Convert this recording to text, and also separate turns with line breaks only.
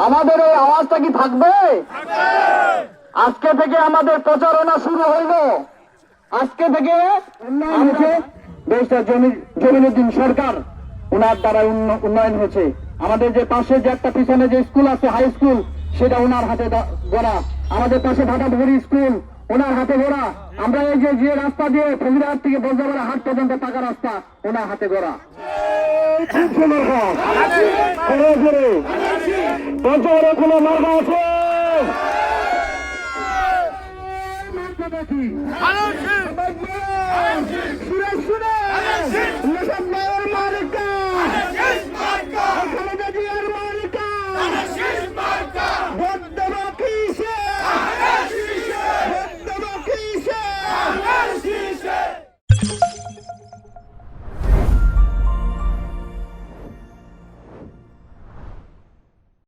আমাদের এই আওয়াজটা কি থাকবে? আজকে থেকে আমাদের প্রচারণা শুরু হইল। আজকে থেকে দেশটা জমিনুদ্দিন সরকার, ওনার দ্বারা উন্নয়ন হয়েছে। আমাদের যে পাশে যে একটা পিছনে যে স্কুল আছে হাই স্কুল, সেটা ওনার হাতে গড়া। আমাদের পাশে ভাটাপুকুরি স্কুল ওনার হাতে গড়া। আমরা এই যে রাস্তা দিয়ে ফকিরহাট থেকে বজ্রবাড়া হাট পর্যন্ত পাকা রাস্তা ওনার হাতে গড়া। পঞ্চগড়ে কোনো মার্গ আছে?